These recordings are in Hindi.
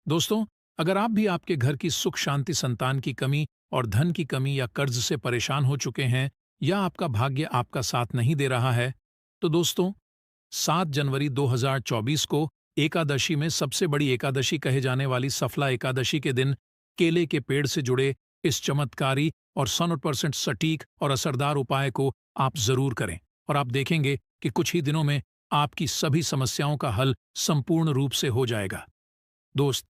दोस्तों, अगर आप भी आपके घर की सुख शांति, संतान की कमी और धन की कमी या कर्ज से परेशान हो चुके हैं या आपका भाग्य आपका साथ नहीं दे रहा है, तो दोस्तों 7 जनवरी 2024 को एकादशी में सबसे बड़ी एकादशी कहे जाने वाली सफला एकादशी के दिन केले के पेड़ से जुड़े इस चमत्कारी और 100% सटीक और असरदार उपाय को आप जरूर करें और आप देखेंगे कि कुछ ही दिनों में आपकी सभी समस्याओं का हल संपूर्ण रूप से हो जाएगा। दोस्त,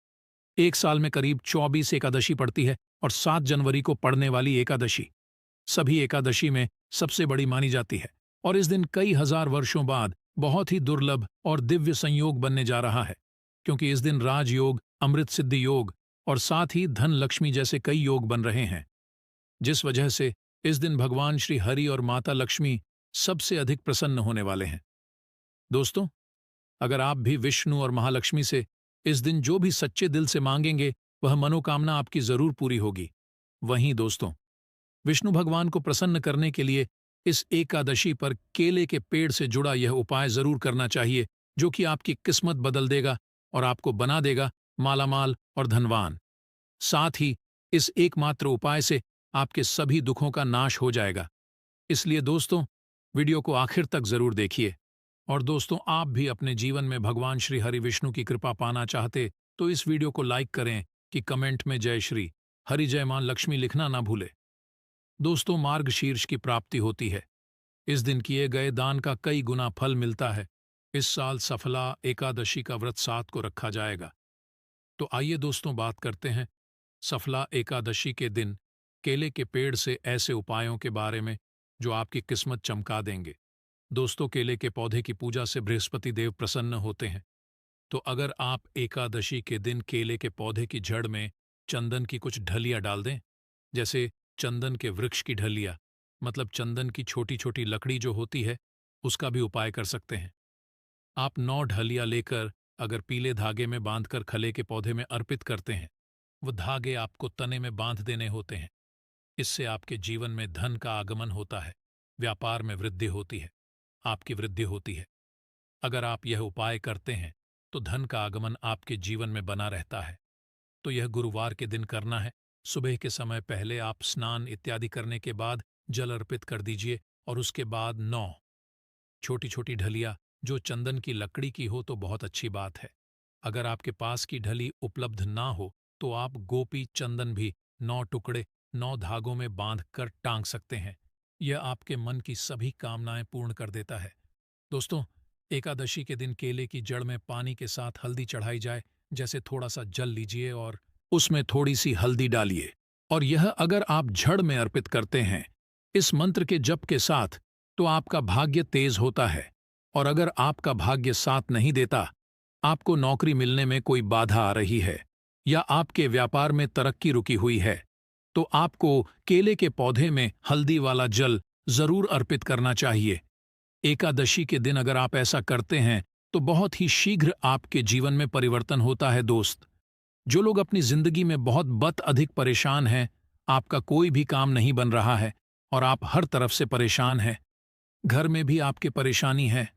एक साल में करीब 24 एकादशी पड़ती है और 7 जनवरी को पड़ने वाली एकादशी सभी एकादशी में सबसे बड़ी मानी जाती है और इस दिन कई हजार वर्षों बाद बहुत ही दुर्लभ और दिव्य संयोग बनने जा रहा है, क्योंकि इस दिन राजयोग, अमृत सिद्धि योग और साथ ही धन लक्ष्मी जैसे कई योग बन रहे हैं, जिस वजह से इस दिन भगवान श्री हरि और माता लक्ष्मी सबसे अधिक प्रसन्न होने वाले हैं। दोस्तों, अगर आप भी विष्णु और महालक्ष्मी से इस दिन जो भी सच्चे दिल से मांगेंगे वह मनोकामना आपकी जरूर पूरी होगी। वहीं दोस्तों, विष्णु भगवान को प्रसन्न करने के लिए इस एकादशी पर केले के पेड़ से जुड़ा यह उपाय जरूर करना चाहिए, जो कि आपकी किस्मत बदल देगा और आपको बना देगा मालामाल और धनवान। साथ ही इस एकमात्र उपाय से आपके सभी दुखों का नाश हो जाएगा। इसलिए दोस्तों, वीडियो को आखिर तक जरूर देखिए। और दोस्तों, आप भी अपने जीवन में भगवान श्री हरि विष्णु की कृपा पाना चाहते तो इस वीडियो को लाइक करें कि कमेंट में जय श्री हरि जय मां लक्ष्मी लिखना ना भूले। दोस्तों, मार्गशीर्ष की प्राप्ति होती है। इस दिन किए गए दान का कई गुना फल मिलता है। इस साल सफला एकादशी का व्रत 7 को रखा जाएगा। तो आइए दोस्तों, बात करते हैं सफला एकादशी के दिन केले के पेड़ से ऐसे उपायों के बारे में जो आपकी किस्मत चमका देंगे। दोस्तों, केले के पौधे की पूजा से बृहस्पति देव प्रसन्न होते हैं। तो अगर आप एकादशी के दिन केले के पौधे की जड़ में चंदन की कुछ ढलियां डाल दें, जैसे चंदन के वृक्ष की ढलियां, मतलब चंदन की छोटी छोटी लकड़ी जो होती है, उसका भी उपाय कर सकते हैं। आप 9 ढलियां लेकर अगर पीले धागे में बांधकर खले के पौधे में अर्पित करते हैं, वो धागे आपको तने में बांध देने होते हैं। इससे आपके जीवन में धन का आगमन होता है, व्यापार में वृद्धि होती है, आपकी वृद्धि होती है। अगर आप यह उपाय करते हैं तो धन का आगमन आपके जीवन में बना रहता है। तो यह गुरुवार के दिन करना है। सुबह के समय पहले आप स्नान इत्यादि करने के बाद जल अर्पित कर दीजिए और उसके बाद 9 छोटी छोटी ढलियां जो चंदन की लकड़ी की हो तो बहुत अच्छी बात है। अगर आपके पास की ढली उपलब्ध ना हो तो आप गोपी चंदन भी 9 टुकड़े 9 धागों में बांध कर टांग सकते हैं। यह आपके मन की सभी कामनाएं पूर्ण कर देता है। दोस्तों, एकादशी के दिन केले की जड़ में पानी के साथ हल्दी चढ़ाई जाए। जैसे थोड़ा सा जल लीजिए और उसमें थोड़ी सी हल्दी डालिए और यह अगर आप जड़ में अर्पित करते हैं इस मंत्र के जप के साथ, तो आपका भाग्य तेज होता है। और अगर आपका भाग्य साथ नहीं देता, आपको नौकरी मिलने में कोई बाधा आ रही है या आपके व्यापार में तरक्की रुकी हुई है, तो आपको केले के पौधे में हल्दी वाला जल जरूर अर्पित करना चाहिए। एकादशी के दिन अगर आप ऐसा करते हैं तो बहुत ही शीघ्र आपके जीवन में परिवर्तन होता है। दोस्त, जो लोग अपनी जिंदगी में बहुत अधिक परेशान हैं, आपका कोई भी काम नहीं बन रहा है और आप हर तरफ से परेशान हैं, घर में भी आपके परेशानी है,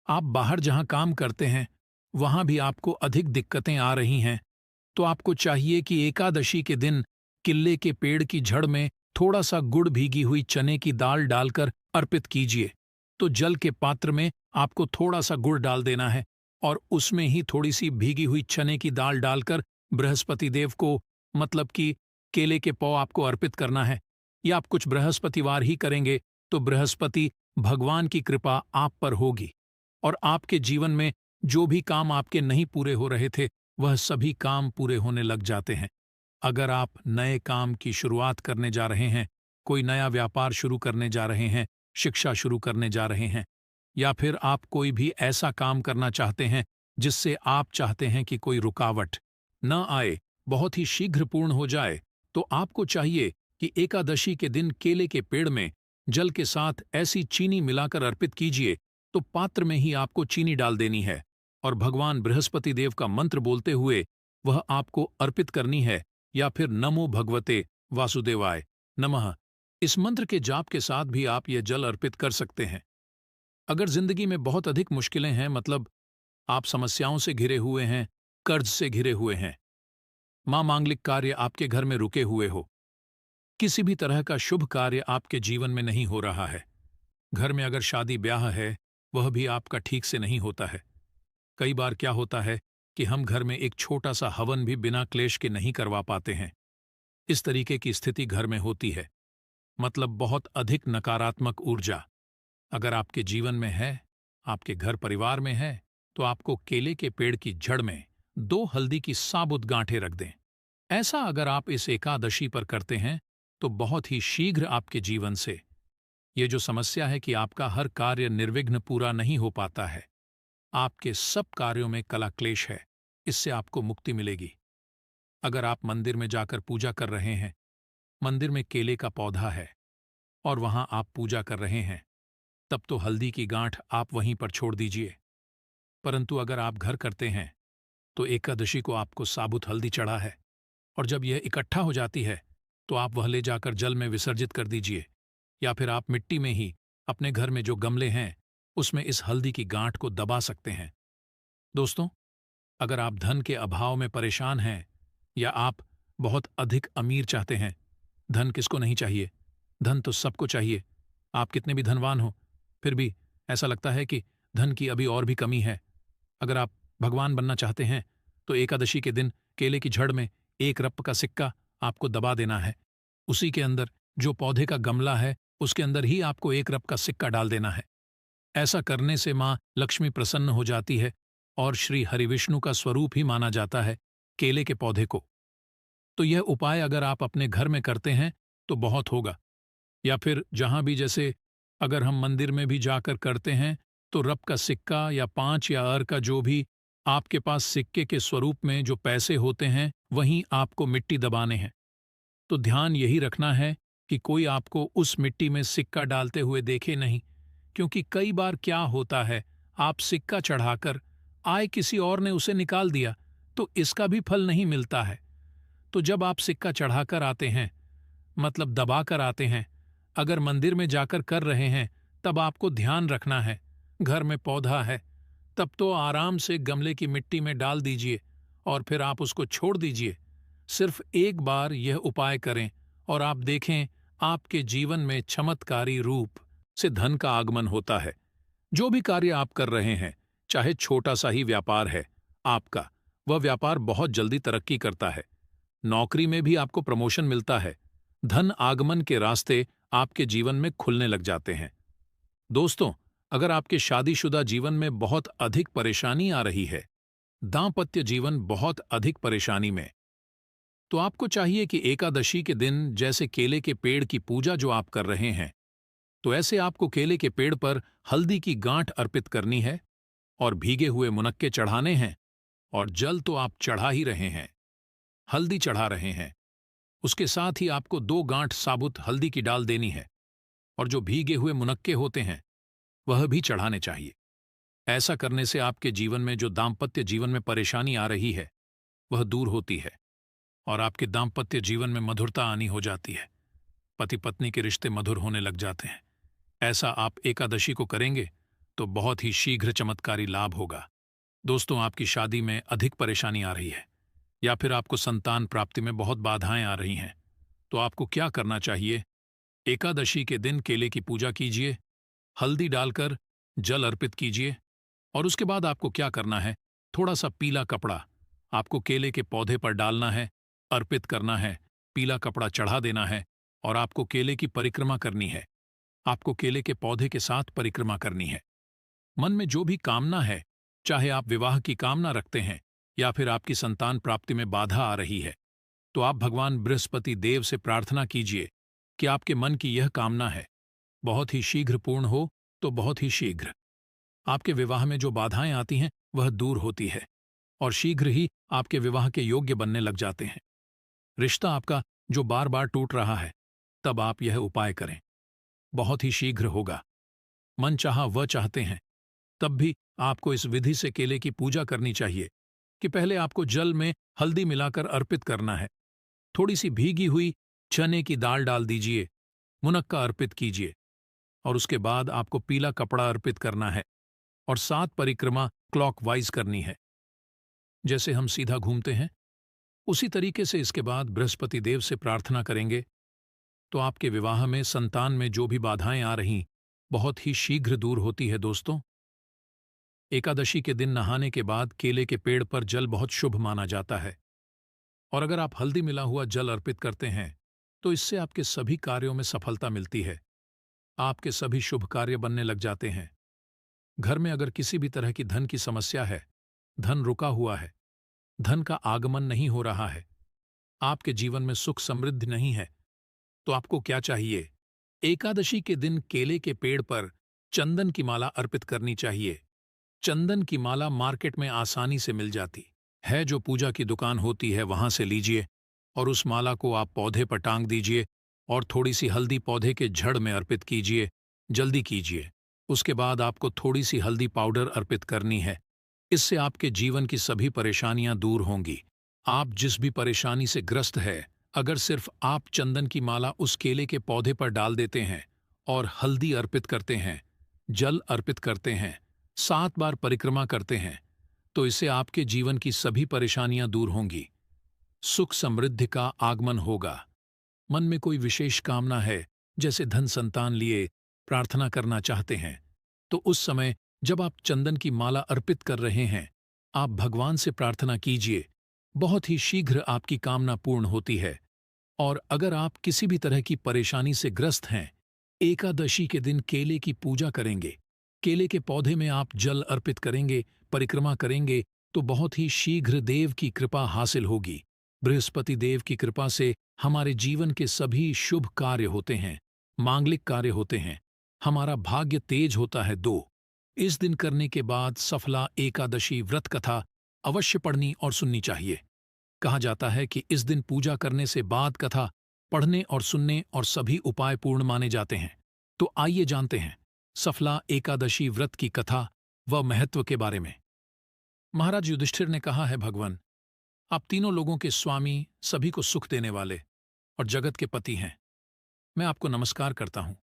आप बाहर जहां काम करते हैं वहां भी आपको अधिक दिक्कतें आ रही हैं, तो आपको चाहिए कि एकादशी के दिन केले के पेड़ की जड़ में थोड़ा सा गुड़ भीगी हुई चने की दाल डालकर अर्पित कीजिए। तो जल के पात्र में आपको थोड़ा सा गुड़ डाल देना है और उसमें ही थोड़ी सी भीगी हुई चने की दाल डालकर बृहस्पति देव को, मतलब कि केले के पौ आपको अर्पित करना है। या आप कुछ बृहस्पतिवार ही करेंगे तो बृहस्पति भगवान की कृपा आप पर होगी और आपके जीवन में जो भी काम आपके नहीं पूरे हो रहे थे वह सभी काम पूरे होने लग जाते हैं। अगर आप नए काम की शुरुआत करने जा रहे हैं, कोई नया व्यापार शुरू करने जा रहे हैं, शिक्षा शुरू करने जा रहे हैं, या फिर आप कोई भी ऐसा काम करना चाहते हैं जिससे आप चाहते हैं कि कोई रुकावट न आए, बहुत ही शीघ्र पूर्ण हो जाए, तो आपको चाहिए कि एकादशी के दिन केले के पेड़ में जल के साथ ऐसी चीनी मिलाकर अर्पित कीजिए। तो पात्र में ही आपको चीनी डाल देनी है और भगवान बृहस्पति देव का मंत्र बोलते हुए वह आपको अर्पित करनी है, या फिर नमो भगवते वासुदेवाय नमः, इस मंत्र के जाप के साथ भी आप यह जल अर्पित कर सकते हैं। अगर जिंदगी में बहुत अधिक मुश्किलें हैं, मतलब आप समस्याओं से घिरे हुए हैं, कर्ज से घिरे हुए हैं, माँ मांगलिक कार्य आपके घर में रुके हुए हो, किसी भी तरह का शुभ कार्य आपके जीवन में नहीं हो रहा है, घर में अगर शादी ब्याह है वह भी आपका ठीक से नहीं होता है। कई बार क्या होता है कि हम घर में एक छोटा सा हवन भी बिना क्लेश के नहीं करवा पाते हैं। इस तरीके की स्थिति घर में होती है, मतलब बहुत अधिक नकारात्मक ऊर्जा अगर आपके जीवन में है, आपके घर परिवार में है, तो आपको केले के पेड़ की जड़ में 2 हल्दी की साबुत गांठें रख दें। ऐसा अगर आप इस एकादशी पर करते हैं तो बहुत ही शीघ्र आपके जीवन से ये जो समस्या है कि आपका हर कार्य निर्विघ्न पूरा नहीं हो पाता है, आपके सब कार्यों में कला क्लेश है, इससे आपको मुक्ति मिलेगी। अगर आप मंदिर में जाकर पूजा कर रहे हैं, मंदिर में केले का पौधा है और वहां आप पूजा कर रहे हैं, तब तो हल्दी की गांठ आप वहीं पर छोड़ दीजिए। परंतु अगर आप घर करते हैं तो एकादशी को आपको साबुत हल्दी चढ़ा है और जब यह इकट्ठा हो जाती है तो आप वह ले जाकर जल में विसर्जित कर दीजिए, या फिर आप मिट्टी में ही अपने घर में जो गमले हैं उसमें इस हल्दी की गांठ को दबा सकते हैं। दोस्तों, अगर आप धन के अभाव में परेशान हैं या आप बहुत अधिक अमीर चाहते हैं, धन किसको नहीं चाहिए, धन तो सबको चाहिए। आप कितने भी धनवान हो फिर भी ऐसा लगता है कि धन की अभी और भी कमी है। अगर आप भगवान बनना चाहते हैं तो एकादशी के दिन केले की जड़ में 1 रप का सिक्का आपको दबा देना है। उसी के अंदर जो पौधे का गमला है उसके अंदर ही आपको 1 रप का सिक्का डाल देना है। ऐसा करने से माँ लक्ष्मी प्रसन्न हो जाती है और श्री हरिविष्णु का स्वरूप ही माना जाता है केले के पौधे को। तो यह उपाय अगर आप अपने घर में करते हैं तो बहुत होगा, या फिर जहां भी, जैसे अगर हम मंदिर में भी जाकर करते हैं तो रप का सिक्का या 5 या का जो भी आपके पास सिक्के के स्वरूप में जो पैसे होते हैं वहीं आपको मिट्टी दबाने हैं। तो ध्यान यही रखना है कि कोई आपको उस मिट्टी में सिक्का डालते हुए देखे नहीं, क्योंकि कई बार क्या होता है, आप सिक्का चढ़ाकर आए किसी और ने उसे निकाल दिया तो इसका भी फल नहीं मिलता है। तो जब आप सिक्का चढ़ाकर आते हैं, मतलब दबाकर आते हैं, अगर मंदिर में जाकर कर रहे हैं तब आपको ध्यान रखना है, घर में पौधा है तब तो आराम से गमले की मिट्टी में डाल दीजिए और फिर आप उसको छोड़ दीजिए। सिर्फ एक बार यह उपाय करें और आप देखें आपके जीवन में चमत्कारी रूप से धन का आगमन होता है। जो भी कार्य आप कर रहे हैं, चाहे छोटा सा ही व्यापार है आपका, वह व्यापार बहुत जल्दी तरक्की करता है। नौकरी में भी आपको प्रमोशन मिलता है। धन आगमन के रास्ते आपके जीवन में खुलने लग जाते हैं। दोस्तों, अगर आपके शादीशुदा जीवन में बहुत अधिक परेशानी आ रही है, दांपत्य जीवन बहुत अधिक परेशानी में, तो आपको चाहिए कि एकादशी के दिन जैसे केले के पेड़ की पूजा जो आप कर रहे हैं, तो ऐसे आपको केले के पेड़ पर हल्दी की गांठ अर्पित करनी है और भीगे हुए मुनक्के चढ़ाने हैं, और जल तो आप चढ़ा ही रहे हैं, हल्दी चढ़ा रहे हैं, उसके साथ ही आपको 2 गांठ साबुत हल्दी की डाल देनी है और जो भीगे हुए मुनक्के होते हैं वह भी चढ़ाने चाहिए। ऐसा करने से आपके जीवन में जो दाम्पत्य जीवन में परेशानी आ रही है वह दूर होती है और आपके दाम्पत्य जीवन में मधुरता आनी हो जाती है। पति पत्नी के रिश्ते मधुर होने लग जाते हैं। ऐसा आप एकादशी को करेंगे तो बहुत ही शीघ्र चमत्कारी लाभ होगा। दोस्तों, आपकी शादी में अधिक परेशानी आ रही है या फिर आपको संतान प्राप्ति में बहुत बाधाएं आ रही हैं, तो आपको क्या करना चाहिए? एकादशी के दिन केले की पूजा कीजिए, हल्दी डालकर जल अर्पित कीजिए, और उसके बाद आपको क्या करना है, थोड़ा सा पीला कपड़ा आपको केले के पौधे पर डालना है, अर्पित करना है, पीला कपड़ा चढ़ा देना है और आपको केले की परिक्रमा करनी है। आपको केले के पौधे के साथ परिक्रमा करनी है। मन में जो भी कामना है, चाहे आप विवाह की कामना रखते हैं या फिर आपकी संतान प्राप्ति में बाधा आ रही है, तो आप भगवान बृहस्पति देव से प्रार्थना कीजिए कि आपके मन की यह कामना है बहुत ही शीघ्र पूर्ण हो, तो बहुत ही शीघ्र आपके विवाह में जो बाधाएं आती हैं वह दूर होती है और शीघ्र ही आपके विवाह के योग्य बनने लग जाते हैं। रिश्ता आपका जो बार बार टूट रहा है, तब आप यह उपाय करें, बहुत ही शीघ्र होगा। मन चाहा वह चाहते हैं, तब भी आपको इस विधि से केले की पूजा करनी चाहिए कि पहले आपको जल में हल्दी मिलाकर अर्पित करना है, थोड़ी सी भीगी हुई चने की दाल डाल दीजिए, मुनक्का अर्पित कीजिए और उसके बाद आपको पीला कपड़ा अर्पित करना है और 7 परिक्रमा क्लॉकवाइज करनी है। जैसे हम सीधा घूमते हैं उसी तरीके से इसके बाद बृहस्पति देव से प्रार्थना करेंगे तो आपके विवाह में, संतान में जो भी बाधाएं आ रहीं, बहुत ही शीघ्र दूर होती है दोस्तों। एकादशी के दिन नहाने के बाद केले के पेड़ पर जल बहुत शुभ माना जाता है, और अगर आप हल्दी मिला हुआ जल अर्पित करते हैं तो इससे आपके सभी कार्यों में सफलता मिलती है। आपके सभी शुभ कार्य बनने लग जाते हैं। घर में अगर किसी भी तरह की धन की समस्या है, धन रुका हुआ है, धन का आगमन नहीं हो रहा है, आपके जीवन में सुख समृद्धि नहीं है, तो आपको क्या चाहिए? एकादशी के दिन केले के पेड़ पर चंदन की माला अर्पित करनी चाहिए। चंदन की माला मार्केट में आसानी से मिल जाती है, जो पूजा की दुकान होती है वहां से लीजिए और उस माला को आप पौधे पर टांग दीजिए और थोड़ी सी हल्दी पौधे के जड़ में अर्पित कीजिए। जल्दी कीजिए। उसके बाद आपको थोड़ी सी हल्दी पाउडर अर्पित करनी है। इससे आपके जीवन की सभी परेशानियां दूर होंगी। आप जिस भी परेशानी से ग्रस्त है, अगर सिर्फ आप चंदन की माला उस केले के पौधे पर डाल देते हैं और हल्दी अर्पित करते हैं, जल अर्पित करते हैं, 7 बार परिक्रमा करते हैं, तो इससे आपके जीवन की सभी परेशानियां दूर होंगी। सुख समृद्धि का आगमन होगा। मन में कोई विशेष कामना है, जैसे धन संतान लिए प्रार्थना करना चाहते हैं, तो उस समय जब आप चंदन की माला अर्पित कर रहे हैं, आप भगवान से प्रार्थना कीजिए। बहुत ही शीघ्र आपकी कामना पूर्ण होती है। और अगर आप किसी भी तरह की परेशानी से ग्रस्त हैं, एकादशी के दिन केले की पूजा करेंगे, केले के पौधे में आप जल अर्पित करेंगे, परिक्रमा करेंगे, तो बहुत ही शीघ्र देव की कृपा हासिल होगी। बृहस्पति देव की कृपा से हमारे जीवन के सभी शुभ कार्य होते हैं, मांगलिक कार्य होते हैं, हमारा भाग्य तेज होता है। इस दिन करने के बाद सफला एकादशी व्रत कथा अवश्य पढ़नी और सुननी चाहिए। कहा जाता है कि इस दिन पूजा करने से बाद कथा पढ़ने और सुनने और सभी उपाय पूर्ण माने जाते हैं। तो आइए जानते हैं सफला एकादशी व्रत की कथा व महत्व के बारे में। महाराज युधिष्ठिर ने कहा है, भगवान, आप तीनों लोगों के स्वामी, सभी को सुख देने वाले और जगत के पति हैं। मैं आपको नमस्कार करता हूं।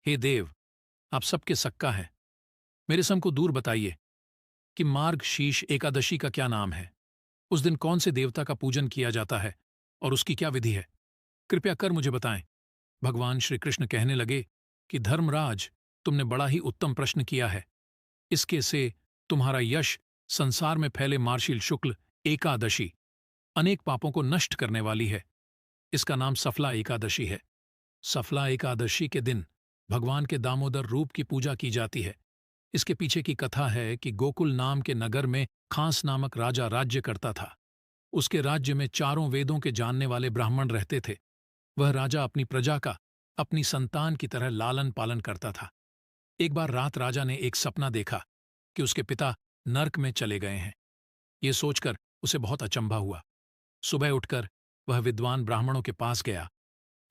हे देव, आप सबके सक्का है। मेरे सम को दूर बताइए कि मार्गशीर्ष एकादशी का क्या नाम है, उस दिन कौन से देवता का पूजन किया जाता है और उसकी क्या विधि है? कृपया कर मुझे बताएं। भगवान श्री कृष्ण कहने लगे कि धर्मराज, तुमने बड़ा ही उत्तम प्रश्न किया है। इसके से तुम्हारा यश संसार में फैले मार्गशीर्ष शुक्ल एकादशी अनेक पापों को नष्ट करने वाली है। इसका नाम सफला एकादशी है। सफला एकादशी के दिन भगवान के दामोदर रूप की पूजा की जाती है। इसके पीछे की कथा है कि गोकुल नाम के नगर में खांस नामक राजा राज्य करता था। उसके राज्य में चारों वेदों के जानने वाले ब्राह्मण रहते थे। वह राजा अपनी प्रजा का अपनी संतान की तरह लालन पालन करता था। एक बार रात राजा ने एक सपना देखा कि उसके पिता नर्क में चले गए हैं। ये सोचकर उसे बहुत अचंभा हुआ। सुबह उठकर वह विद्वान ब्राह्मणों के पास गया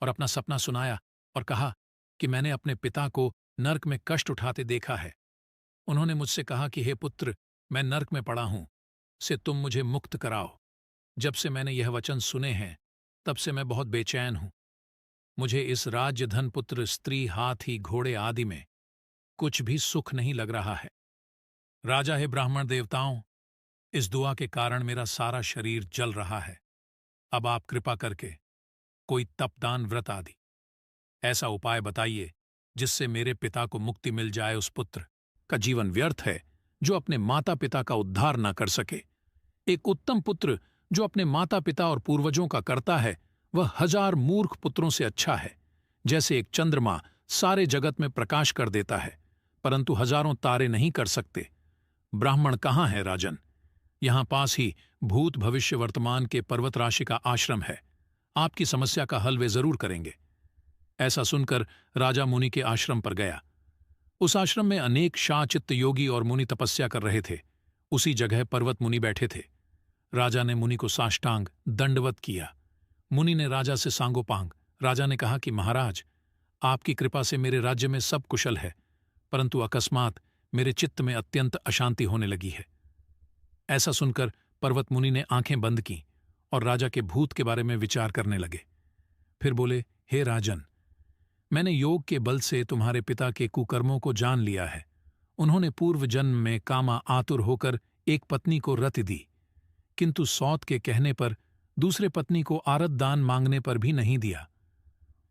और अपना सपना सुनाया और कहा कि मैंने अपने पिता को नर्क में कष्ट उठाते देखा है। उन्होंने मुझसे कहा कि हे पुत्र, मैं नर्क में पड़ा हूं, से तुम मुझे मुक्त कराओ। जब से मैंने यह वचन सुने हैं, तब से मैं बहुत बेचैन हूं। मुझे इस राज्य, धन, पुत्र, स्त्री, हाथी, घोड़े आदि में कुछ भी सुख नहीं लग रहा है। राजा, हे ब्राह्मण देवताओं, इस दुआ के कारण मेरा सारा शरीर जल रहा है। अब आप कृपा करके कोई तपदान, व्रत आदि ऐसा उपाय बताइए जिससे मेरे पिता को मुक्ति मिल जाए। उस पुत्र का जीवन व्यर्थ है जो अपने माता पिता का उद्धार न कर सके। एक उत्तम पुत्र जो अपने माता पिता और पूर्वजों का करता है, वह 1000 मूर्ख पुत्रों से अच्छा है। जैसे एक चंद्रमा सारे जगत में प्रकाश कर देता है, परंतु हजारों तारे नहीं कर सकते। ब्राह्मण कहाँ है राजन? यहां पास ही भूत, भविष्य, वर्तमान के पर्वत राशि का आश्रम है। आपकी समस्या का हल वे जरूर करेंगे। ऐसा सुनकर राजा मुनि के आश्रम पर गया। उस आश्रम में अनेक शाचित्त योगी और मुनि तपस्या कर रहे थे। उसी जगह पर्वत मुनि बैठे थे। राजा ने मुनि को साष्टांग दंडवत किया। मुनि ने राजा से सांगोपांग। राजा ने कहा कि महाराज, आपकी कृपा से मेरे राज्य में सब कुशल है, परंतु अकस्मात मेरे चित्त में अत्यंत अशांति होने लगी है। ऐसा सुनकर पर्वत मुनि ने आंखें बंद की और राजा के भूत के बारे में विचार करने लगे। फिर बोले, हे राजन, मैंने योग के बल से तुम्हारे पिता के कुकर्मों को जान लिया है। उन्होंने पूर्व जन्म में कामा आतुर होकर एक पत्नी को रति दी, किंतु सौत के कहने पर दूसरे पत्नी को आरत दान मांगने पर भी नहीं दिया।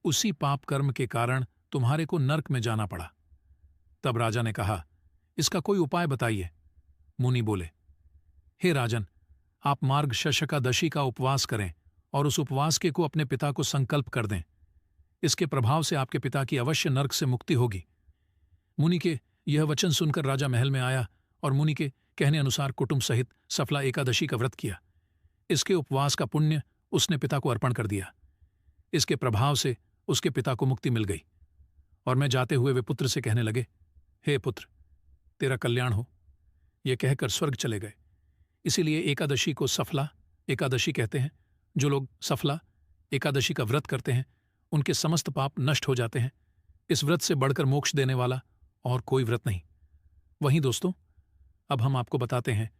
उसी पाप कर्म के कारण तुम्हारे को नरक में जाना पड़ा। तब राजा ने कहा, इसका कोई उपाय बताइए। मुनि बोले, हे राजन, आप मार्गशीर्षकादशी का उपवास करें और उस उपवास के को अपने पिता को संकल्प कर दें। इसके प्रभाव से आपके पिता की अवश्य नरक से मुक्ति होगी। मुनि के यह वचन सुनकर राजा महल में आया और मुनि के कहने अनुसार कुटुंब सहित सफला एकादशी का व्रत किया। इसके उपवास का पुण्य उसने पिता को अर्पण कर दिया। इसके प्रभाव से उसके पिता को मुक्ति मिल गई और मैं जाते हुए वे पुत्र से कहने लगे, हे पुत्र, तेरा कल्याण हो। ये कहकर स्वर्ग चले गए। इसीलिए एकादशी को सफला एकादशी कहते हैं। जो लोग सफला एकादशी का व्रत करते हैं उनके समस्त पाप नष्ट हो जाते हैं। इस व्रत से बढ़कर मोक्ष देने वाला और कोई व्रत नहीं। वहीं दोस्तों, अब हम आपको बताते हैं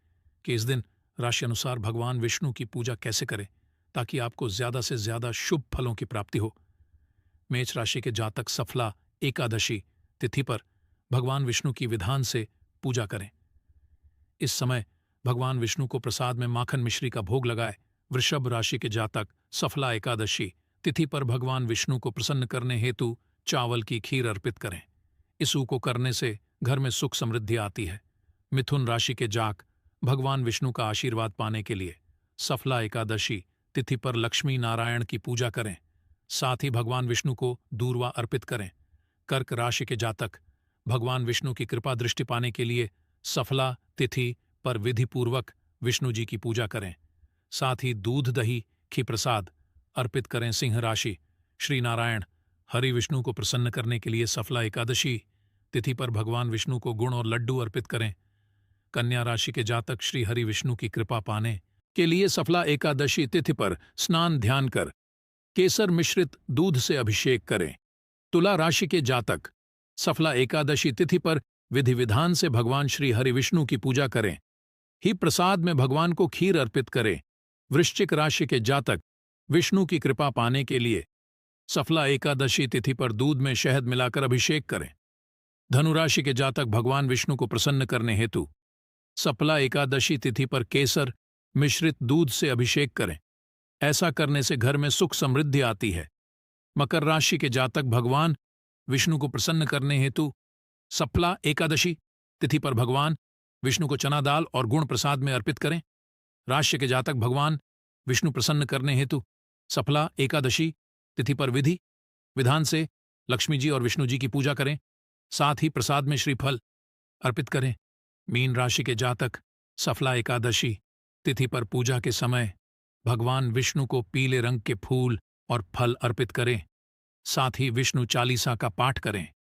कि इस दिन राशि अनुसार भगवान विष्णु की पूजा कैसे करें ताकि आपको ज्यादा से ज्यादा शुभ फलों की प्राप्ति हो। मेष राशि के जातक सफला एकादशी तिथि पर भगवान विष्णु की विधान से पूजा करें। इस समय भगवान विष्णु को प्रसाद में माखन मिश्री का भोग लगाए। वृषभ राशि के जातक सफला एकादशी तिथि पर भगवान विष्णु को प्रसन्न करने हेतु चावल की खीर अर्पित करें। इस को करने से घर में सुख समृद्धि आती है। मिथुन राशि के जाक भगवान विष्णु का आशीर्वाद पाने के लिए सफला एकादशी तिथि पर लक्ष्मी नारायण की पूजा करें। साथ ही भगवान विष्णु को दूर्वा अर्पित करें। कर्क राशि के जातक भगवान विष्णु की कृपा दृष्टि पाने के लिए सफला तिथि पर विधिपूर्वक विष्णु जी की पूजा करें। साथ ही दूध दही घी प्रसाद अर्पित करें। सिंह राशि श्री नारायण हरि विष्णु को प्रसन्न करने के लिए सफला एकादशी तिथि पर भगवान विष्णु को गुड़ और लड्डू अर्पित करें। कन्या राशि के जातक श्री हरि विष्णु की कृपा पाने के लिए सफला एकादशी तिथि पर स्नान ध्यान कर केसर मिश्रित दूध से अभिषेक करें। तुला राशि के जातक सफला एकादशी तिथि पर विधि विधान से भगवान श्री हरि विष्णु की पूजा करें। ही प्रसाद में भगवान को खीर अर्पित करें। वृश्चिक राशि के जातक विष्णु की कृपा पाने के लिए सफला एकादशी तिथि पर दूध में शहद मिलाकर अभिषेक करें। धनुराशि के जातक भगवान विष्णु को प्रसन्न करने हेतु सफला एकादशी तिथि पर केसर मिश्रित दूध से अभिषेक करें। ऐसा करने से घर में सुख समृद्धि आती है। मकर राशि के जातक भगवान विष्णु को प्रसन्न करने हेतु सफला एकादशी तिथि पर भगवान विष्णु को चना दाल और गुण प्रसाद में अर्पित करें। राशि के जातक भगवान विष्णु प्रसन्न करने हेतु सफला एकादशी तिथि पर विधि विधान से लक्ष्मी जी और विष्णु जी की पूजा करें। साथ ही प्रसाद में श्रीफल अर्पित करें। मीन राशि के जातक सफला एकादशी तिथि पर पूजा के समय भगवान विष्णु को पीले रंग के फूल और फल अर्पित करें। साथ ही विष्णु चालीसा का पाठ करें।